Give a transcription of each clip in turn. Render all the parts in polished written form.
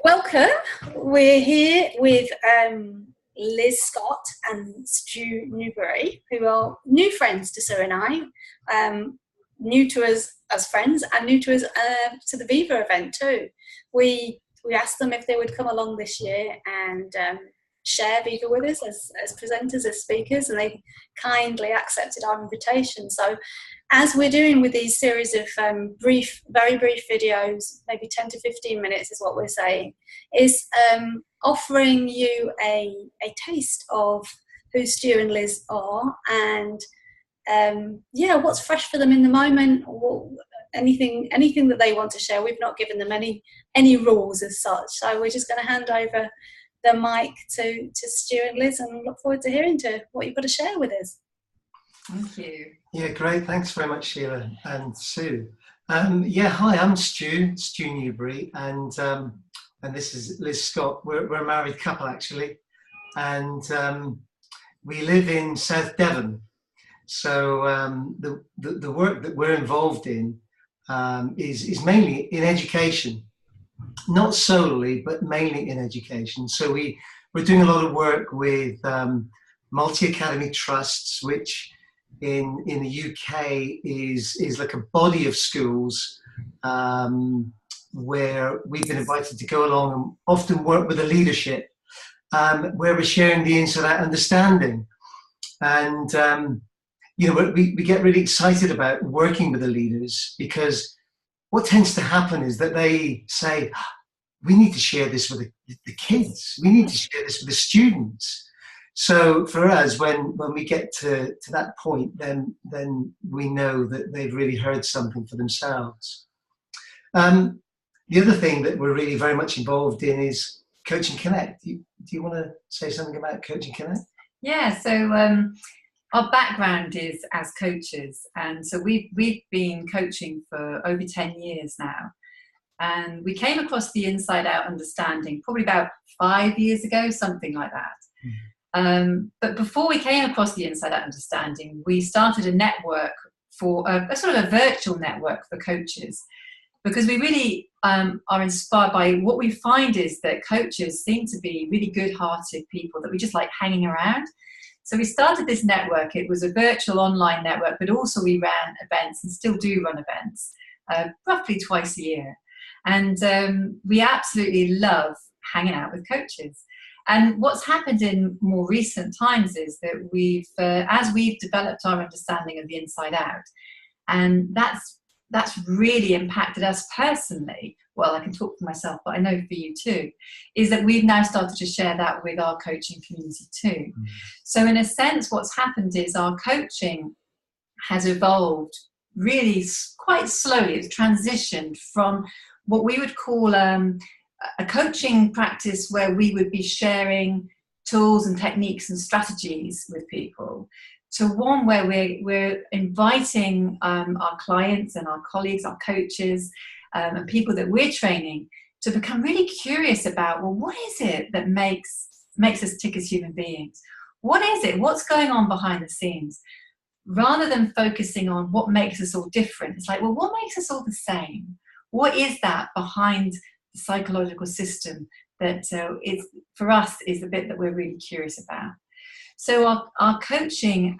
Welcome. We're here with Liz Scott and Stu Newberry, who are new friends to Sue and I, new to us as friends and new to us to the Viva event too. We asked them if they would come along this year and share Viva with us as presenters, as speakers, and they kindly accepted our invitation. So as we're doing with these series of very brief videos, maybe 10 to 15 minutes is what we're saying, is offering you a taste of who Stu and Liz are and what's fresh for them in the moment, or anything that they want to share. We've not given them any rules as such, so we're just going to hand over the mic to Stu and Liz and look forward to hearing what you've got to share with us. Thank you. Yeah, great. Thanks very much, Sheila and Sue. Hi, I'm Stu Newberry, and this is Liz Scott. We're a married couple, actually, and we live in South Devon. So the work that we're involved in is mainly in education, not solely, but mainly in education. So we're doing a lot of work with multi-academy trusts, which in the UK is like a body of schools where we've been invited to go along and often work with the leadership, where we're sharing the inside-out understanding. And we get really excited about working with the leaders, because what tends to happen is that they say, we need to share this with the kids, we need to share this with the students. So for us, when we get to that point, then we know that they've really heard something for themselves. The other thing that we're really very much involved in is Coaching Connect. Do you want to say something about Coaching Connect? Yeah, so our background is as coaches, and so we've been coaching for over 10 years now. And we came across the Inside Out understanding probably about 5 years ago, something like that. But before we came across the Inside Out understanding, we started a network for a sort of a virtual network for coaches, because we really are inspired by what we find is that coaches seem to be really good-hearted people that we just like hanging around. So we started this network. It was a virtual online network, but also we ran events and still do run events roughly twice a year. And we absolutely love hanging out with coaches. And what's happened in more recent times is that as we've developed our understanding of the Inside Out, and that's really impacted us personally. Well, I can talk for myself, but I know for you too, is that we've now started to share that with our coaching community too. So in a sense, what's happened is our coaching has evolved really quite slowly. It's transitioned from what we would call a coaching practice where we would be sharing tools and techniques and strategies with people, to one where we're inviting our clients and our colleagues, our coaches, and people that we're training to become really curious about, well, what is it that makes us tick as human beings? What is it? What's going on behind the scenes? Rather than focusing on what makes us all different, it's like, well, what makes us all the same? What is that behind the psychological system that for us is the bit that we're really curious about? So our coaching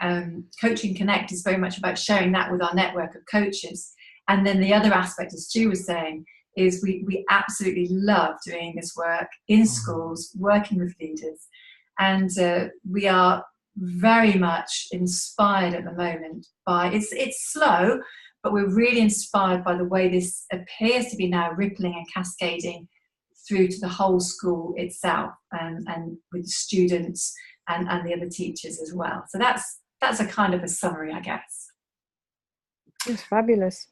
Connect is very much about sharing that with our network of coaches. And then the other aspect, as Stu was saying, is we absolutely love doing this work in schools, working with leaders. And we are very much inspired at the moment by, it's slow, but we're really inspired by the way this appears to be now rippling and cascading through to the whole school itself, and with students and the other teachers as well. So that's a kind of a summary, I guess. It's fabulous.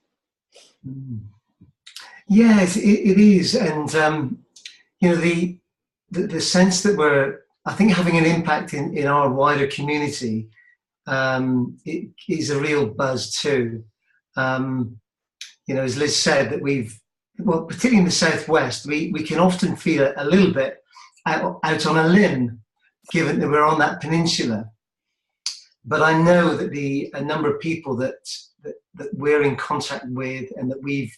Yes, it is. And, the sense that we're, I think, having an impact in our wider community, it is a real buzz too. As Liz said, that particularly in the Southwest, we can often feel a little bit out on a limb, given that we're on that peninsula. But I know that a number of people that we're in contact with and that we've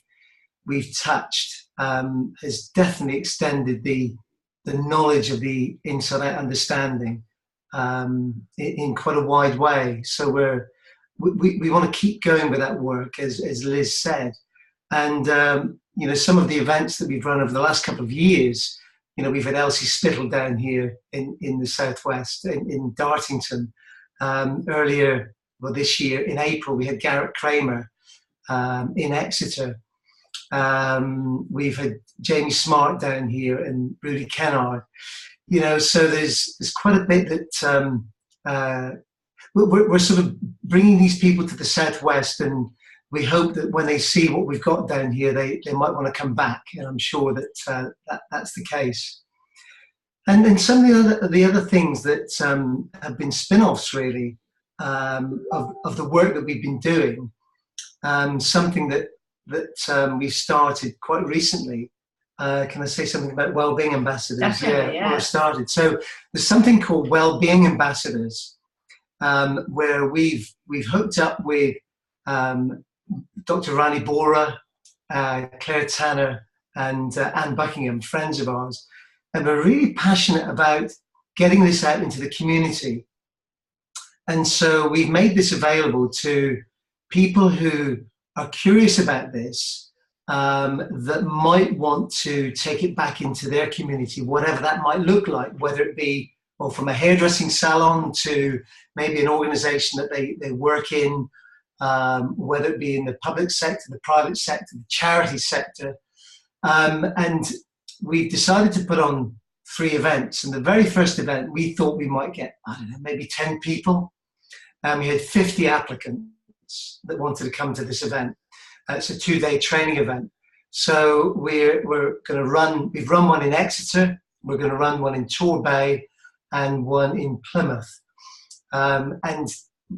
touched has definitely extended the knowledge of the inside out understanding in quite a wide way. So we want to keep going with that work, as Liz said. And some of the events that we've run over the last couple of years, we've had Elsie Spittle down here in the southwest, in Dartington. Earlier, this year in April, we had Garrett Kramer in Exeter. We've had Jamie Smart down here and Rudy Kennard. So there's quite a bit that we're sort of bringing these people to the southwest, and we hope that when they see what we've got down here, they might want to come back, and I'm sure that that's the case. And then some of the other things that have been spin-offs, really, of the work that we've been doing. Something that we started quite recently. Can I say something about Wellbeing Ambassadors? Definitely, yeah. Where it started. So there's something called Wellbeing Ambassadors, where we've hooked up with Dr. Rani Bora, Claire Tanner, and Anne Buckingham, friends of ours, and we're really passionate about getting this out into the community. And so we've made this available to people who are curious about this, that might want to take it back into their community, whatever that might look like, whether it be from a hairdressing salon to maybe an organization that they work in, whether it be in the public sector, the private sector, the charity sector. And we've decided to put on 3 events. And the very first event, we thought we might get, maybe 10 people. We had 50 applicants that wanted to come to this event. It's a 2-day training event. So we're going to we've run one in Exeter, we're going to run one in Torbay, and one in Plymouth. And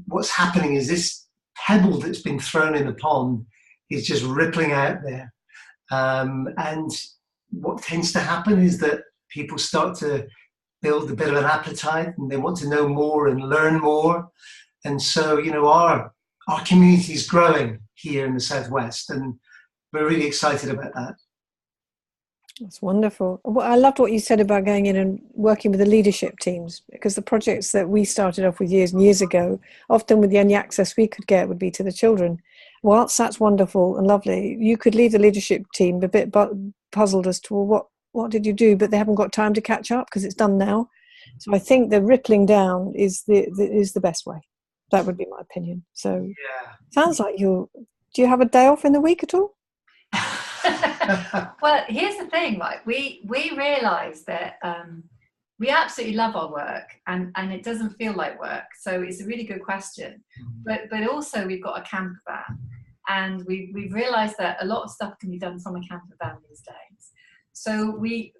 what's happening is this pebble that's been thrown in the pond is just rippling out there. And what tends to happen is that people start to build a bit of an appetite, and they want to know more and learn more. And so, our community is growing here in the southwest, and we're really excited about that. That's wonderful. Well, I loved what you said about going in and working with the leadership teams, because the projects that we started off with years and years ago, often with the only access we could get would be to the children. Whilst that's wonderful and lovely, you could leave the leadership team a bit puzzled as to, well, what did you do? But they haven't got time to catch up because it's done now. So I think the rippling down is the best way. That would be my opinion. So sounds like do you have a day off in the week at all? Well, here's the thing, right? We realise that we absolutely love our work, and it doesn't feel like work. So it's a really good question. But also we've got a camper van, and we've realised that a lot of stuff can be done from a camper van these days. So we're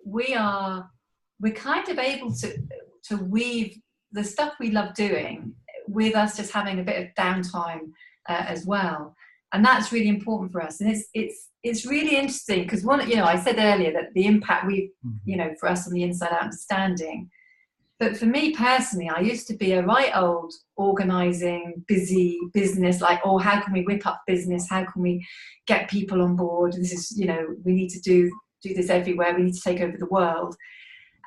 kind of able to weave the stuff we love doing with us just having a bit of downtime as well. And that's really important for us. And it's really interesting because I said earlier that the impact for us on the inside out understanding. But for me personally, I used to be a right old organising, busy business, like, how can we whip up business? How can we get people on board? This is, we need to do this everywhere. We need to take over the world.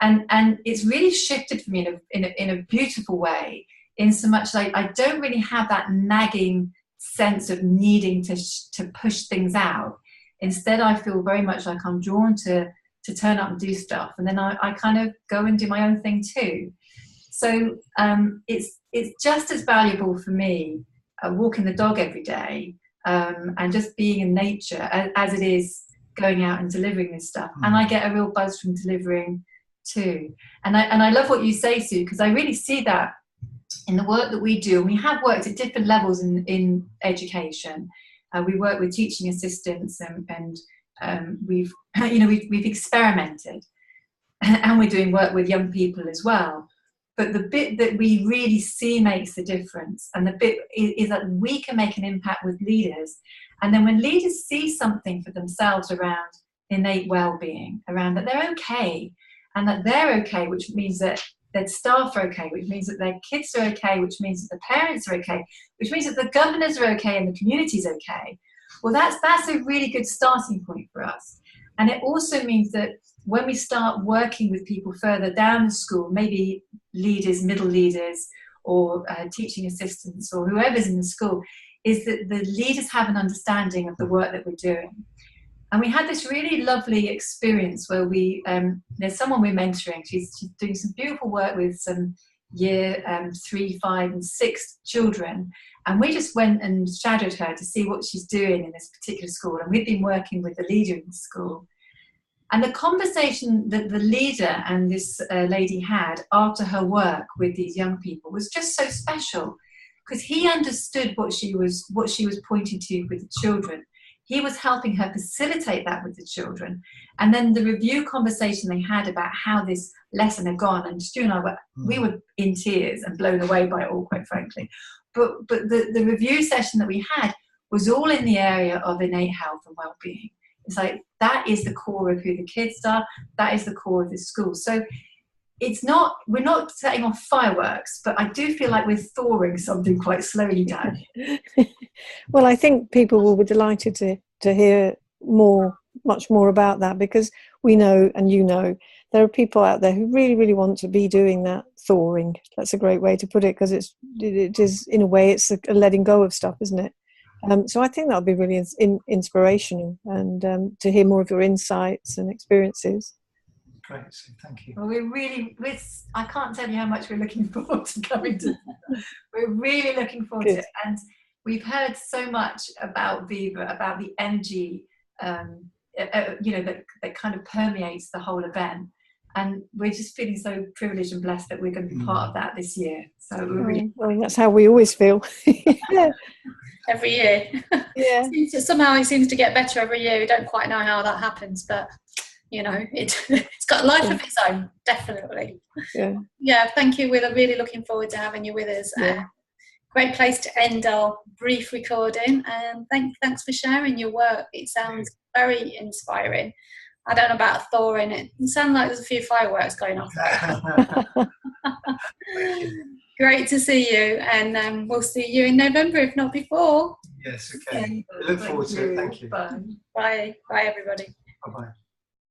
And it's really shifted for me in a beautiful way, in so much like I don't really have that nagging sense of needing to push things out. Instead, I feel very much like I'm drawn to turn up and do stuff, and then I kind of go and do my own thing too. So it's just as valuable for me walking the dog every day and just being in nature as it is going out and delivering this stuff. And I get a real buzz from delivering too. And I love what you say, Sue, because I really see that in the work that we do. And we have worked at different levels in education. We work with teaching assistants, and we've experimented, and we're doing work with young people as well. But the bit that we really see makes the difference, and the bit is that we can make an impact with leaders. And then when leaders see something for themselves around innate well-being, around that they're okay, and that they're okay, which means that their staff are okay, which means that their kids are okay, which means that the parents are okay, which means that the governors are okay and the community's okay. Well, that's a really good starting point for us. And it also means that when we start working with people further down the school, maybe leaders, middle leaders, or teaching assistants, or whoever's in the school, is that the leaders have an understanding of the work that we're doing. And we had this really lovely experience where there's someone we're mentoring. She's doing some beautiful work with some year 3, 5 and 6 children. And we just went and shadowed her to see what she's doing in this particular school. And we've been working with the leader in the school. And the conversation that the leader and this lady had after her work with these young people was just so special, because he understood what she was pointing to with the children. He was helping her facilitate that with the children. And then the review conversation they had about how this lesson had gone, and Stu and I we were in tears and blown away by it all, quite frankly. But the review session that we had was all in the area of innate health and well-being. It's like, that is the core of who the kids are. That is the core of the school. So we're not setting off fireworks, but I do feel like we're thawing something quite slowly down. Well, I think people will be delighted to hear much more about that, because we know, and you know, there are people out there who really, really want to be doing that thawing. That's a great way to put it, because it is, in a way, it's a letting go of stuff, isn't it? So I think that would be really inspirational, and to hear more of your insights and experiences. Great, so thank you. Well, I can't tell you how much we're looking forward to coming to. We're really looking forward to it, and we've heard so much about Viva, about the energy, that kind of permeates the whole event, and we're just feeling so privileged and blessed that we're going to be part of that this year. So we're really that's how we always feel. Every year. Yeah. Somehow it seems to get better every year. We don't quite know how that happens, but it's got a life of its own, definitely. Yeah, thank you. We're really looking forward to having you with us. Great place to end our brief recording, and thanks for sharing your work. It sounds very inspiring. I don't know about thawing. It sounds like there's a few fireworks going off. Great to see you, and we'll see you in November, if not before. Yes, okay. I look forward to it. Thank you. Bye. Bye, everybody. Bye-bye.